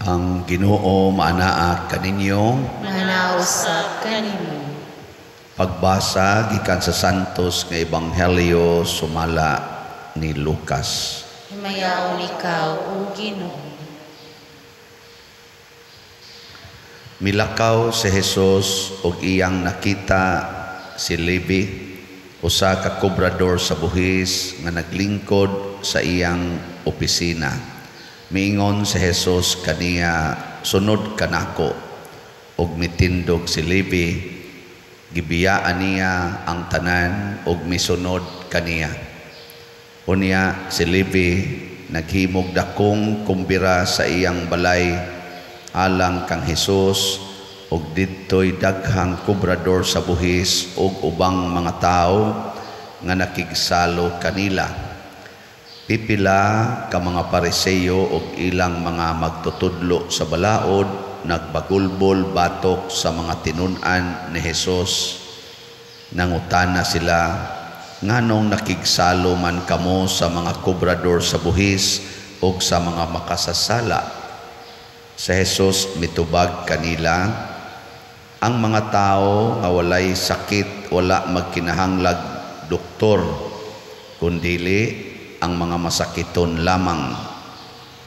Ang Ginoo maanaa kaninyo. Manausap kanimo. Pagbasa gikan sa Santos nga Ebanghelyo sumala ni Lucas. Himayaon ikaw, O Ginoo. Milakaw si Jesus og iyang nakita si Levi, usa ka kobrador sa buhis nga naglingkod sa iyang opisina. Miingon si Jesus kaniya, sunod kanako. Og mitindog si Levi, gibiyaan niya ang tanan og misunod kaniya. Unya si Levi naghimog dakong kumbira sa iyang balay alang kang Jesus, og didto'y daghang kobrador sa buhis og ubang mga tao nga nakigsalo kanila. Pipila ka mga Pariseo og ilang mga magtutudlo sa balaod nagbagulbol batok sa mga tinun-an ni Jesus. Nangutana sila, nganong nakigsalo man kamo sa mga kobrador sa buhis og sa mga makasasala? Sa Jesus mitubag kanila, ang mga tao nga walay sakit wala magkinahanglag doktor, kundili ang mga masakiton lamang.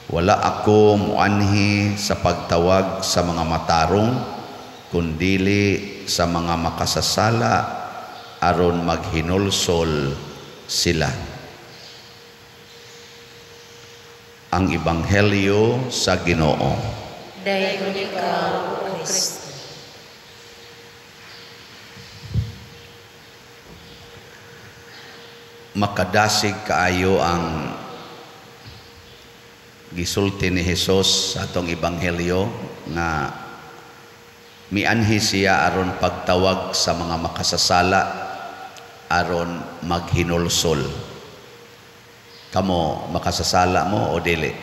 Wala ako muanhi sa pagtawag sa mga matarong, kundili sa mga makasasala aron maghinulsol sila. Ang Ebanghelyo sa Ginoo. Dayon ikaw, O Kristo. Makadasig kaayo ang gisulti ni Jesus sa atong Ebanghelyo nga mianhi siya aron pagtawag sa mga makasasala aron maghinulsol. Kamo makasasala mo o dili?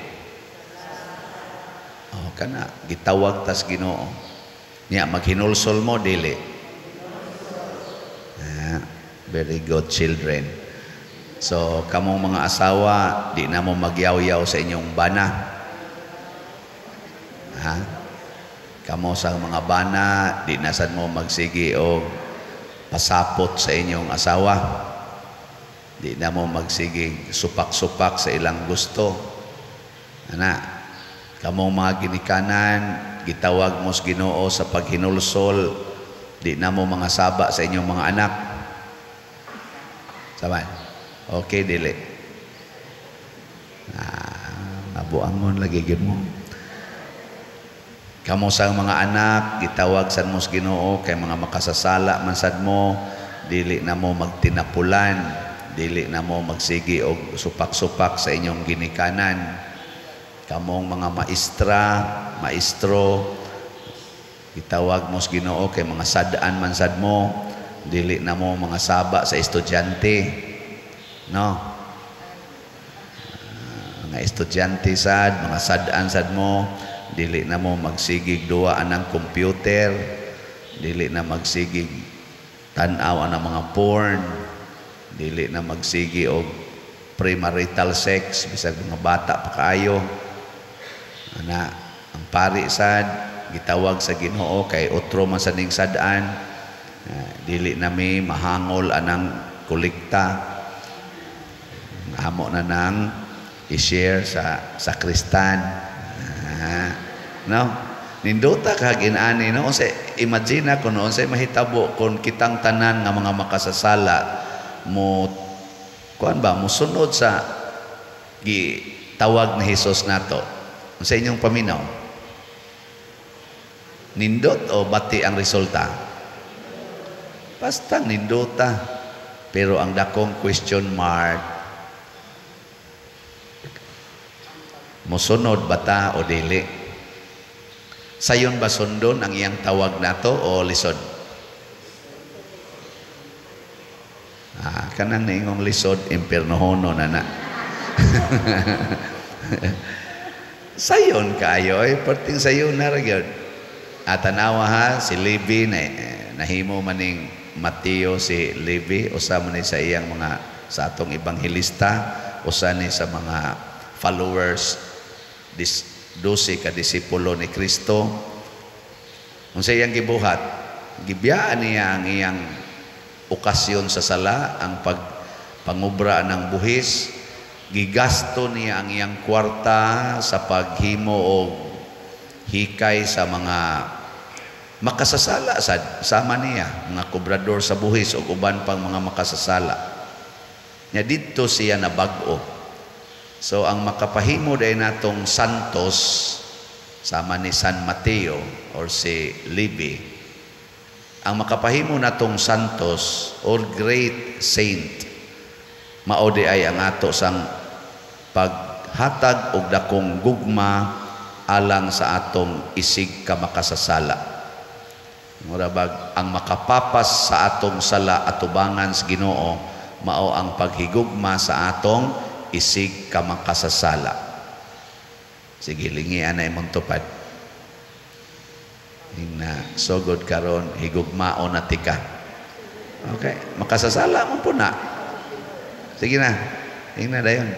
Oh, kana gitawag tas Ginoo. Niya maghinulsol mo dili? Very good children. So, kamong mga asawa, di na mo magyaw-yaw sa inyong bana. Ha? Kamo sa mga bana, di na sad mo magsigi o pasapot sa inyong asawa. Di na mo magsigi supak-supak sa ilang gusto. Ana, kamong mga ginikanan, gitawag mo sa Ginoo sa paghinulsol, di na mo mga saba sa inyong mga anak. Saban? Okay, dili. Nabuangon lagi gid mo. Kamo sa mga anak, gitawag sad mo sa Ginoo kay mga makasasala man sad mo, dili na mo magtinapulan, dili na mo magsigi og supak-supak sa inyong ginikanan. Kamong mga maestro, gitawag mo sa Ginoo kay mga sad-an man sad mo, dili na mo mga saba sa estudyante. No? Mga estudyante sad, mga sad-an sad mo, dili na mo magsigig duwa anang computer, dili na magsigig tan-aw anang mga porn, dili na magsigi og premarital sex bisag mga bata pa kaayo. Ana, ang pari sad gitawag sa Ginoo kay otro man sa ning sad-an, dili na mi mahangol anang kolekta. Amo na nang i-share sa sakristan. No? Nindota ka ginani, no? Unsa imagine ko no, unsa mahitabo kung kitang tanan nga mga makasasala mo kuan ba mosunod sa gitawag ni Hesus nato. Unsa inyong paminaw? Nindot o bati ang resulta? Basta nindota. Pero ang dakong question mark, mosunod bata o dili? Sayon ba sundon ang iyang tawag nato o lisod? Kanang naingong lisod, impiernohono na na. Sayon kayo, perting sayon na ragyod. Tanawa ha, si Levi, nahimo maning Mateo si Levi, usa man ni sa iyang mga, sa atong ebanghelista, usa ni sa mga followers 12 ka disipulo ni Kristo. Unsay iyang gibuhat? Gibiyaan niya ang iyang okasyon sa sala, ang pangubra ng buhis. Gigasto niya ang iyang kwarta sa paghimo o hikay sa mga makasasala sama niya, mga kobrador sa buhis o uban pang mga makasasala. Nya didto siya nabag-o. So ang makapahimo day natong santos sama ni San Mateo or si Libby, ang makapahimo natong santos or great saint, mao di ay ang ato sang paghatag og dakong gugma alang sa atong isig ka makasasala. Murabag ang makapapas sa atong sala atubangan sa Ginoo mao ang paghigugma sa atong isig ka makasasala. Sige, lingian na imong tupad. Hingna sugod karon higugmao na tika. Okay, makasasala mo po na. Sige na. Hingna dayon.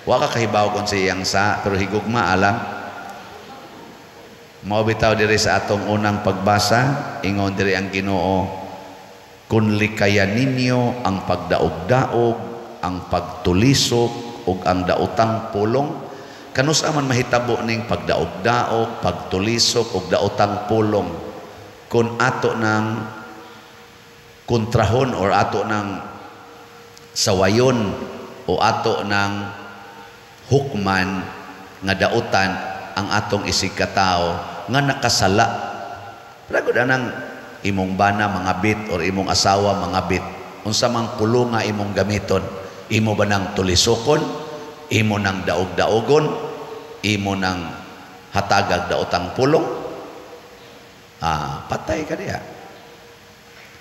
Wa ka kahibaw kon sa iyang sa pero higugma alang. Mao bitaw diri sa atong unang pagbasa, ingon diri ang Ginoo, kun likayan ninyo ang pagdaog-daog, ang pagtulisok ug ang daotang pulong. Kanus man mahitabo ning pagdaog-daog, pagtulisok ug daotang pulong kun ato nang kontrahon or ato nang sawayon o ato nang hukman nga daotan ang atong isig katao nga nakasala. Pero anang imong bana mangabit or imong asawa mangabit, unsa mang pulong nga imong gamiton? Imo ba nang tulisokon? Imo nang daog-daogon? Imo nang hatagag daotang pulong? Patay ka diya.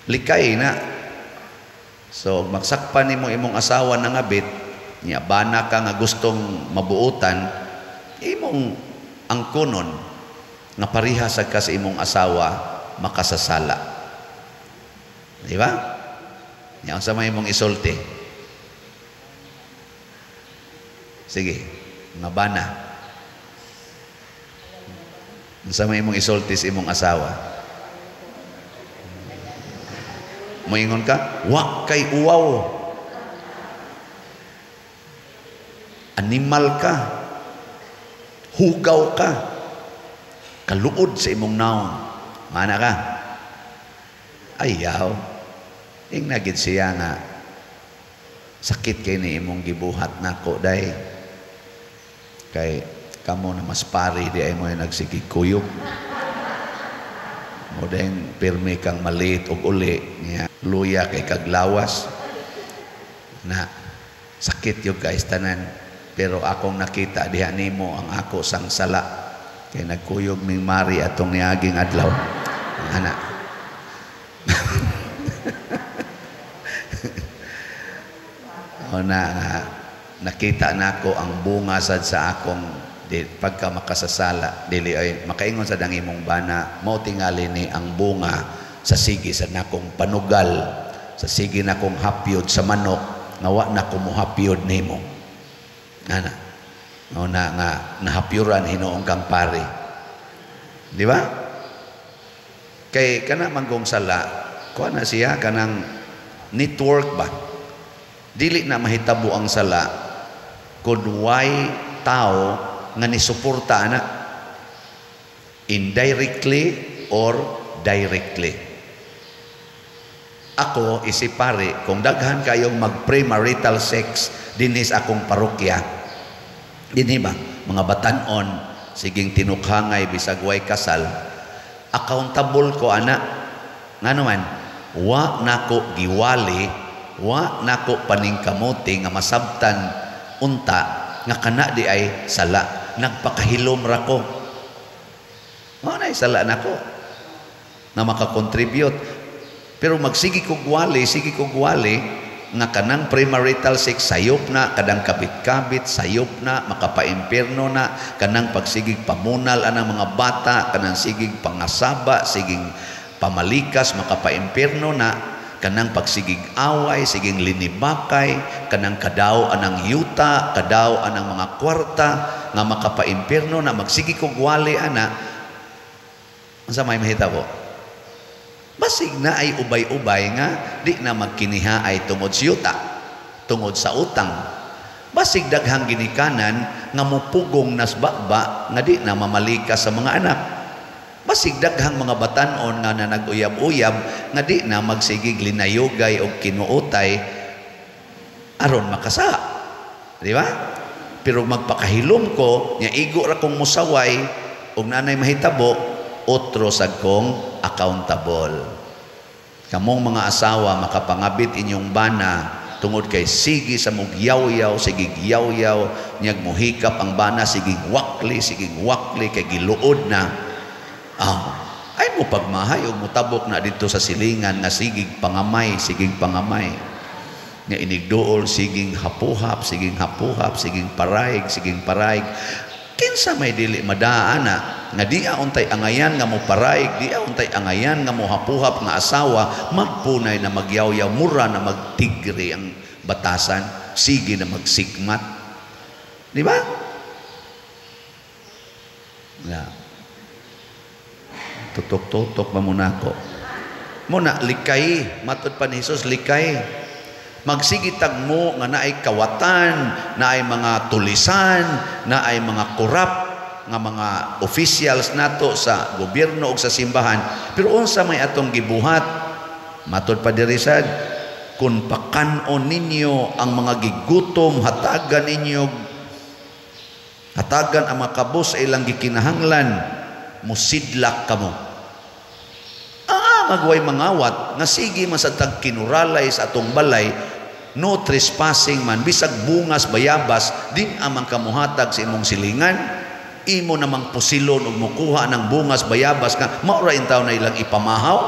Likay na. So magsakpan nimo imong asawa nang abit, nya bana ka nga gustong mabuutan, imong angkunon nga parihas ka sa imong asawa makasasala. Di ba? Nya unsa may imong isulti? Sige, nga bana. Unsa may imong isulti sa imong asawa? Moingon ka, wa kay uwaw. Animal ka. Hugaw ka. Kaluod sa imong naong. Mana ka? Ayaw. Ingnagid siya nga sakit kay ni imong gibuhat nako day. Kay kamo na mas pari di ay mo nagsikikuyog. Mo din pirmi kang maliit og uli niya luya kay kaglawas na sakit yung guys tanan, pero akong nakita diha nimo ang ako sang sala kay nagkuyog ning mari atong niaging adlaw ana. Ona nakita nako ang bunga sad sa akong pagka makasasala dili ay makaingon sa dang imong bana mao tingali ni ang bunga sa sige sa nakong panugal, sa sige nakong hapyod sa manok nga wa na ko mohapyod nimo ana. Ona nga nahapyuran hinuong kang pari, di ba? Kay kana manggong sala kuha na siya kanang network ba, dili na mahitabo ang sala kun way tao nga nisuporta ana indirectly or directly. Ako isipari kung daghan kayong mag premarital sex dinis akong parokya, dinhi ba mga batan-on siging tinukhangay bisag way kasal, accountable ko ana ngano man wa nako giwali, wa nako paningkamuti nga masabtan unta nga kana di ay sala, nagpakahilom ra ko. Mao na sala nako na makakontribute. Pero magsigi kog wali, sige kog wali nga kanang premarital sex sayop na, kadang kabit-kabit sayop na, makapaimpierno na, kanang pagsigig pamunal anang mga bata, kanang sigig pangasaba, siging pamalikas makapaimpierno na. kanang pagsigig away, siging linibakay, kanang kadaw anang yuta, kadaw anang mga kwarta nga makapaimpirno na magsigi kog wali ana. Unsa may mahita ko? Basig na ay ubay-ubay nga di na magkiniha ay tungod sa yuta, tungod sa utang. Basig daghang ginikanan nga mupugong nasbaba nga di na mamalika sa mga anak. Basig daghang mga batanon nga na nag-uyab-uyab nga di na magsigig linayugay o kinuutay aron makasa. Di ba? Pero magpakahilom ko, nya igo ra kong musaway og nanay mahitabo, otro sad kong accountable. Kamong mga asawa makapangabit inyong bana tungod kay sige sa mugyaw-yaw, sige giyaw-yaw, nyag mohikap ang bana, sige wakli kay giluod na. Ay mo pagmahay o mutabok na dito sa silingan nga sigig pangamay nga inigdool siging hapuhap, siging paraig kinsa may dili madaana nga di untay angayan nga mo paraig, di untay angayan nga mo hapuhap nga asawa magpunay na magyaw-yaw, mura na magtigri ang batasan, sige na magsikmat, di ba? Tutok-tutok mamuna ko. Muna, likay. Matod pa ni Jesus, likay. Magsigitag mo nga naay kawatan, naay mga tulisan, naay mga korap, nga mga officials nato sa gobyerno o sa simbahan. Pero unsa may atong gibuhat? Matod pa diri sad, kung pakanon ninyo ang mga gigutom, hatagan ang mga kabus sa ilang gikinahanglan, musidlak kamo. Magway mangawat nga sige masatag kinuralay sa atong balay, no trespassing man, bisag bungas bayabas din amang kamuhatag sa imong silingan, imo namang pusilon ug mukuha ng bungas bayabas nga maura intaw na ilang ipamahaw.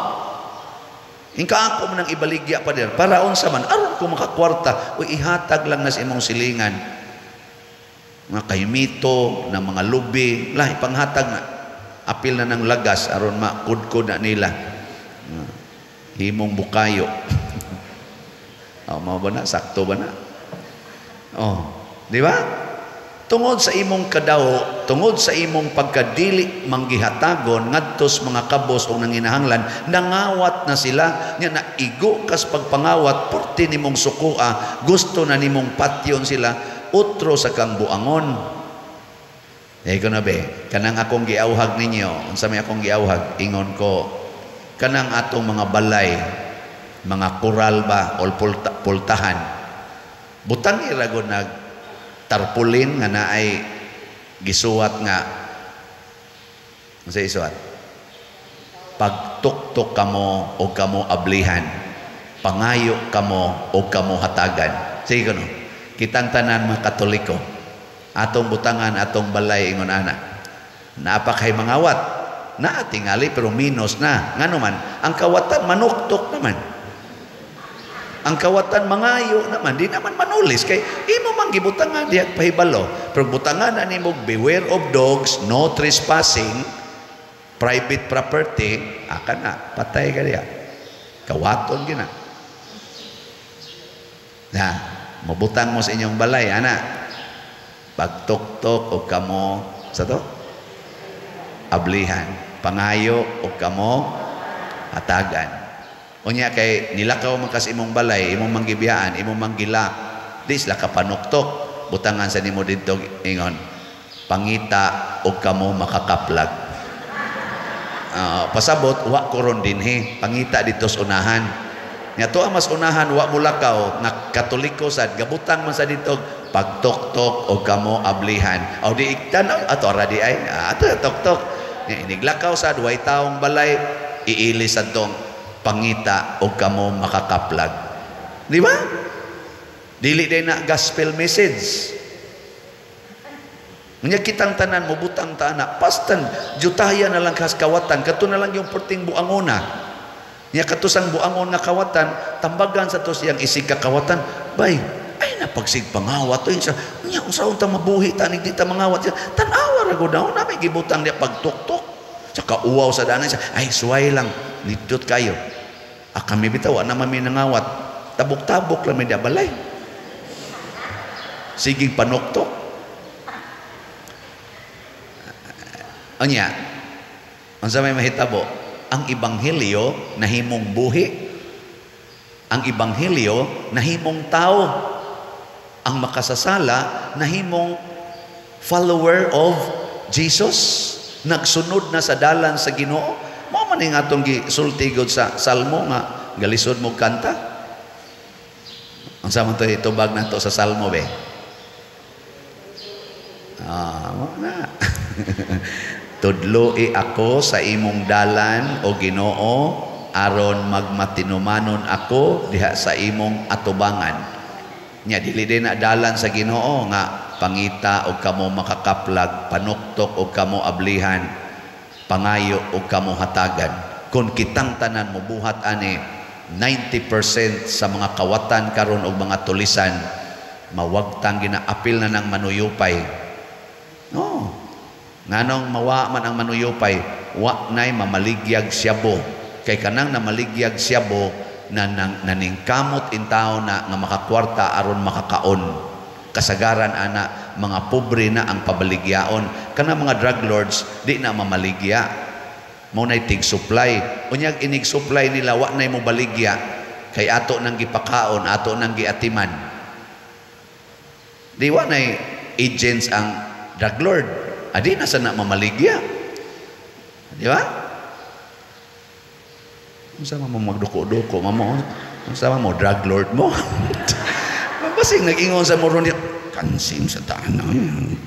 Ingka ako man ang ibaligya pa der para unsa man aron ko makakwarta o ihatag lang na sa imong silingan. Mga kaymito na mga lubi, lahi panghatag na apil na ng lagas aron makudkod na nila. Himong bukayo. Mao ba na? Sakto ba na? Di ba? Tungod sa imong kadaw, tungod sa imong pagkadili manggihatagon ngadtos mga kabos o nanginahanglan, nangawat na sila, nya naigo kas pagpangawat, porti nimong sukua, gusto na nimong patyon sila, utro sa kang buangon. Ko na be, kanang akong giawhag ninyo, unsa may akong giawhag, ingon ko, kanang atong mga balay, mga kural ba o pultahan, butang iragon nag tarpulin nga naay gisuwat nga unsa isuwat, pagtuktok kamo o kamo ablihan, pangayo kamo o kamo hatagan. Sige kuno, kitang tanan mga Katoliko, atong butangan atong balay ingon ana, napakay mangawat na tingali pero minus na ngano man ang kawatan manuktok naman, ang kawatan mangayo naman, di naman manulis kay imo man gibutangan diha pahibalo, pero butangan na nimo beware of dogs, no trespassing, private property, aka na patay ka diha, kawaton gina na mabutang mo sa inyong balay ana, pagtuktok o kamo sa to ablihan, pangayo o kamo hatagan. Unya kay nilakaw man kas imong balay, imong manggibiyaan, imong manggilak, dis la ka panuktok, butangan sa nimo didto ingon, pangita o kamo makakaplag. Pasabot wa koron dinhi, pangita dito sa unahan. Nya to ang mas unahan wa mulakaw nga Katoliko sad gabutang man sa dito pagtuktok o kamo ablihan. O di iktan ato ra di ay ato tuktok. Iniglakaw sa duway taong balay, iilis adtong pangita o kamo makakaplag. Di ba? Dili din na gospel message. Nya kitang tanan mo butang taana, pastan jutaya na lang kas kawatan, kato na lang yung perting buangona. Nya katusang buangon nga kawatan, tambagan sa to siyang isig ka kawatan, bay, ay napagsig pangawat to insa. Nya usaon ta mabuhi tanig di ta mangawat. Tan-awa ra gud daw na may gibutang dia pagtuktok. Saka uwaw sa danan siya, ay suway lang, nidot kayo. Kami bitaw na mami nangawat. Tabok-tabok lang may dabalay. Sigig panuktok. Anya, ang sa may mahitabo, ang Ebanghelyo nahimong buhi. Ang Ebanghelyo nahimong tao. Ang makasasala nahimong follower of Jesus. Nagsunod na sa dalan sa Ginoo. Mao man ning atong gisultigod sa Salmo nga galisod mo kanta. Ang sa man to itubag nato sa Salmo be. Mo na. Tudloi ako sa imong dalan o Ginoo aron magmatinumanon ako diha sa imong atubangan. Nya dili din na dalan sa Ginoo nga pangita o kamo makakaplag, panuktok o kamo ablihan, pangayo o kamo hatagan. Kung kitang tanan mo buhat ani 90% sa mga kawatan karon og mga tulisan mawagtang ginaapil na ng manuyupay. No. Nganong mawa man ang manuyupay, wa nay mamaligyag siyabo. Kay kanang namaligyag siyabo na naningkamot in tao na nga makakwarta aron makakaon. Kasagaran ana mga pobre na ang pabaligyaon. Kanang mga drug lords di na mamaligya. Mao nay tig supply. Unyag inig supply nila wa nay mo baligya. Kay ato nang gipakaon, ato nang giatiman. Di wa nay agents ang drug lord. Adi na sana mamaligya. Di ba? Sama mo magduko-duko, mamo. Sama mo drug lord mo. Mapasing nag-ingon sa moron niya, kansim sa taana,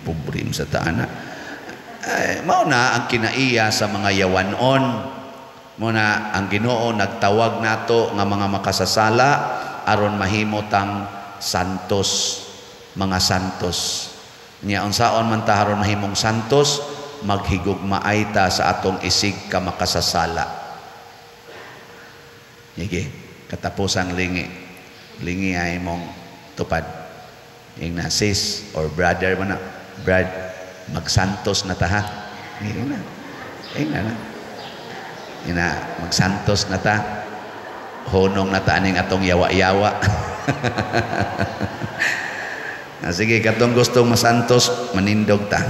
pobrim sa taana. Mao na ang kinaiya sa mga yawanon. Muna ang Ginoo nagtawag nato nga mga makasasala aron mahimo tang santos, mga santos. Nya unsaon man ta aron mahimong santos, maghigugmaay ta sa atong isig ka makasasala. Sige, katapusang lingi. Lingi ay mong tupad. Yung na sis or brother mo na, Brad, magsantos na ta ha. Yung na. Yung na, magsantos na ta. Honong na ta aning atong yawa-yawa. Sige, katong gustong masantos, manindog ta.